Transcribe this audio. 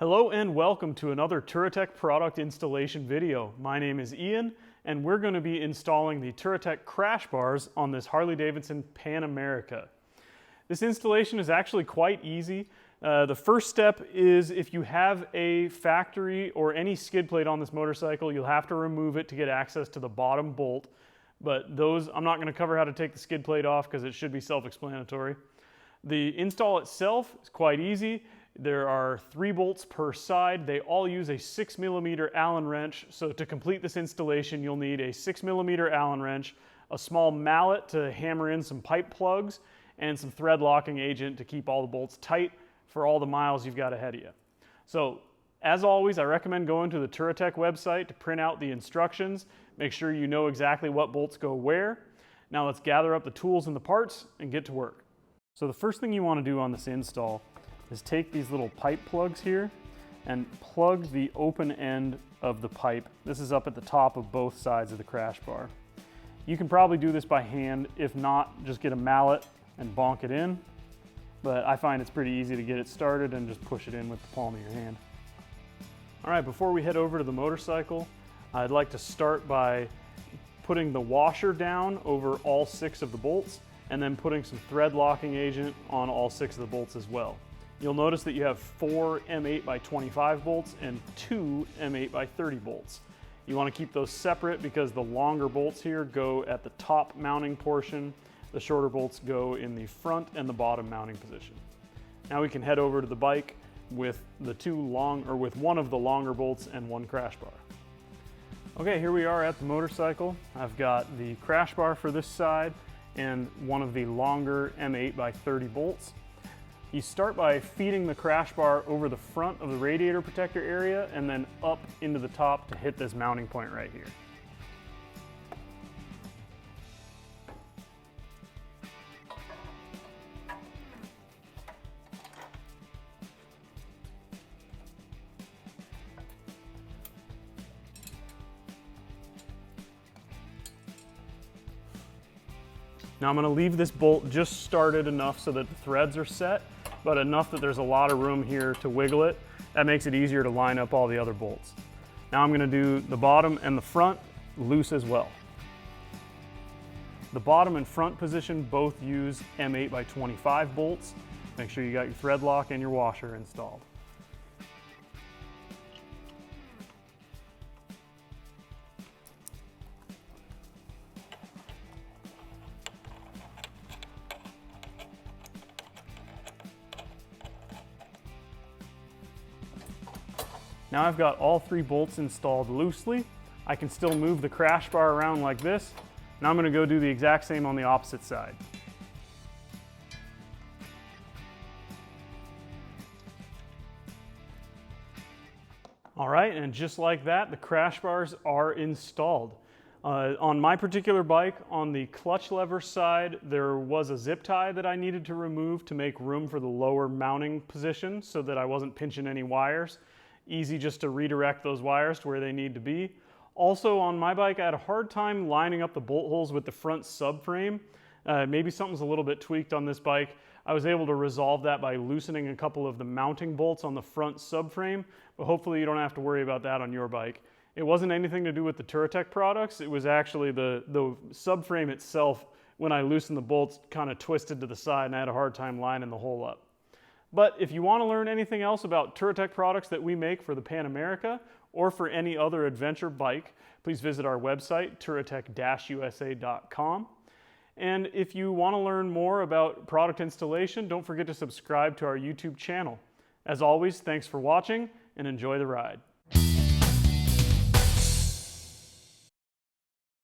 Hello and welcome to another Touratech product installation video. My name is Ian and we're going to be installing the Touratech Crash Bars on this Harley-Davidson Pan America. This installation is actually quite easy. The first step is if you have a factory or any skid plate on this motorcycle, you'll have to remove it to get access to the bottom bolt. But I'm not going to cover how to take the skid plate off because it should be self-explanatory. The install itself is quite easy. There are 3 bolts per side. They all use a 6mm Allen wrench. So to complete this installation, you'll need a 6mm Allen wrench, a small mallet to hammer in some pipe plugs, and some thread locking agent to keep all the bolts tight for all the miles you've got ahead of you. So as always, I recommend going to the Touratech website to print out the instructions. Make sure you know exactly what bolts go where. Now let's gather up the tools and the parts and get to work. So the first thing you want to do on this install is take these little pipe plugs here and plug the open end of the pipe. This is up at the top of both sides of the crash bar. You can probably do this by hand. If not, just get a mallet and bonk it in. But I find it's pretty easy to get it started and just push it in with the palm of your hand. All right, before we head over to the motorcycle, I'd like to start by putting the washer down over all 6 of the bolts and then putting some thread locking agent on all 6 of the bolts as well. You'll notice that you have 4 M8x25 bolts and 2 M8x30 bolts. You want to keep those separate because the longer bolts here go at the top mounting portion. The shorter bolts go in the front and the bottom mounting position. Now we can head over to the bike with with one of the longer bolts and 1 crash bar. Okay, here we are at the motorcycle. I've got the crash bar for this side and one of the longer M8x30 bolts. You start by feeding the crash bar over the front of the radiator protector area and then up into the top to hit this mounting point right here. Now I'm going to leave this bolt just started enough so that the threads are set, but enough that there's a lot of room here to wiggle it. That makes it easier to line up all the other bolts. Now I'm going to do the bottom and the front loose as well. The bottom and front position both use M8x25 bolts. Make sure you got your thread lock and your washer installed. Now I've got all 3 bolts installed loosely. I can still move the crash bar around like this. Now I'm going to go do the exact same on the opposite side. All right, and just like that, the crash bars are installed. On my particular bike, on the clutch lever side, there was a zip tie that I needed to remove to make room for the lower mounting position so that I wasn't pinching any wires. Easy just to redirect those wires to where they need to be. Also on my bike, I had a hard time lining up the bolt holes with the front subframe. Maybe something's a little bit tweaked on this bike. I was able to resolve that by loosening a couple of the mounting bolts on the front subframe, but hopefully you don't have to worry about that on your bike. It wasn't anything to do with the Touratech products. It was actually the subframe itself, when I loosened the bolts, kind of twisted to the side and I had a hard time lining the hole up. But if you want to learn anything else about Touratech products that we make for the Pan America or for any other adventure bike, please visit our website, touratech-usa.com. And if you want to learn more about product installation, don't forget to subscribe to our YouTube channel. As always, thanks for watching and enjoy the ride.